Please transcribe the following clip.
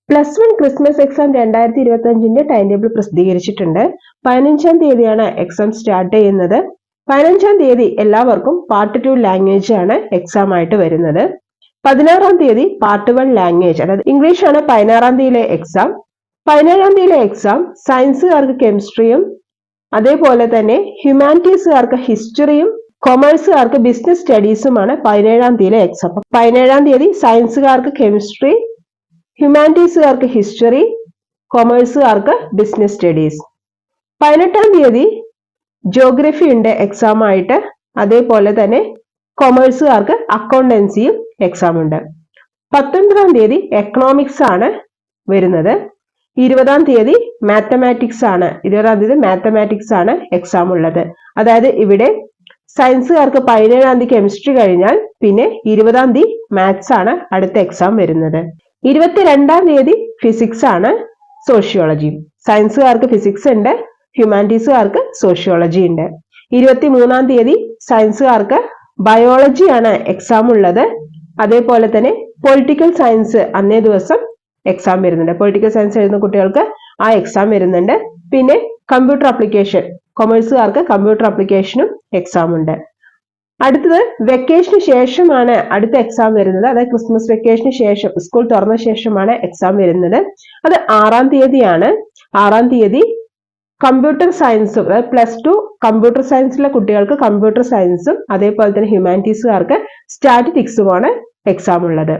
+1 Christmas exam 2025 time table പ്രസിദ്ധീകരിച്ചിട്ടുണ്ട്. 15-ാം തീയതിയാണ് exam start ചെയ്യുന്നത്. 15-ാം തീയതി എല്ലാവർക്കും പാർട്ട് 2 ലാംഗ്വേജ് ആണ് എക്സാം ആയിട്ട് വരുന്നത്. 16-ാം തീയതി പാർട്ട് 1 ലാംഗ്വേജ് അതായത് ഇംഗ്ലീഷ് ആണ് 16-ാം തീയതിയിലെ എക്സാം. 17-ാം തീയതിയിലെ എക്സാം സയൻസുകാർക്ക് കെമിസ്ട്രിയും അതേപോലെ തന്നെ ഹ്യൂമാനിറ്റീസുകാർക്ക് ഹിസ്റ്ററിയും കൊമേഴ്സുകാർക്ക് ബിസിനസ് സ്റ്റഡീസുമാണ് 17-ാം തീയതിയിലെ എക്സാം. 17-ാം തീയതി സയൻസുകാർക്ക് കെമിസ്ട്രി, ഹ്യൂമാനിറ്റീസുകാർക്ക് ഹിസ്റ്ററി, കൊമേഴ്സുകാർക്ക് ബിസിനസ് സ്റ്റഡീസ്. 18-ാം തീയതി ജോഗ്രഫി ഉണ്ട് എക്സാം ആയിട്ട്. അതേപോലെ തന്നെ കൊമേഴ്സുകാർക്ക് അക്കൗണ്ടൻസിയും എക്സാം ഉണ്ട്. 19-ാം തീയതി എക്കണോമിക്സ് ആണ് വരുന്നത്. 20-ാം തീയതി മാത്തമാറ്റിക്സ് ആണ്. 20-ാം തീയതി മാത്തമാറ്റിക്സ് ആണ് എക്സാം ഉള്ളത്. അതായത് ഇവിടെ സയൻസുകാർക്ക് 17-ാം തീയതി കെമിസ്ട്രി കഴിഞ്ഞാൽ പിന്നെ 20-ാം തീയതി മാത്സ് ആണ് അടുത്ത എക്സാം വരുന്നത്. 22-ാം തീയതി ഫിസിക്സ് ആണ്, സോഷ്യോളജി. സയൻസുകാർക്ക് ഫിസിക്സ് ഉണ്ട്, ഹ്യൂമാനിറ്റീസുകാർക്ക് സോഷ്യോളജി ഉണ്ട്. 23-ാം തീയതി സയൻസുകാർക്ക് ബയോളജി ആണ് എക്സാം ഉള്ളത്. അതേപോലെ തന്നെ പൊളിറ്റിക്കൽ സയൻസ് അന്നേ ദിവസം എക്സാം വരുന്നുണ്ട്. പൊളിറ്റിക്കൽ സയൻസ് എഴുതുന്ന കുട്ടികൾക്ക് ആ എക്സാം വരുന്നുണ്ട്. പിന്നെ കമ്പ്യൂട്ടർ ആപ്ലിക്കേഷൻ, കൊമേഴ്സുകാർക്ക് കമ്പ്യൂട്ടർ ആപ്ലിക്കേഷനും എക്സാം ഉണ്ട്. അടുത്തത് വെക്കേഷന് ശേഷമാണ് അടുത്ത എക്സാം വരുന്നത്. അതായത് ക്രിസ്മസ് വെക്കേഷന് ശേഷം, സ്കൂൾ തുറന്ന ശേഷമാണ് എക്സാം വരുന്നത്. അത് 6-ാം തീയതിയാണ്. 6-ാം തീയതി കമ്പ്യൂട്ടർ സയൻസും അതായത് +2 കമ്പ്യൂട്ടർ സയൻസിലെ കുട്ടികൾക്ക് കമ്പ്യൂട്ടർ സയൻസും അതേപോലെ തന്നെ ഹ്യൂമാനിറ്റീസുകാർക്ക് സ്റ്റാറ്റിസ്റ്റിക്സുമാണ് എക്സാം ഉള്ളത്.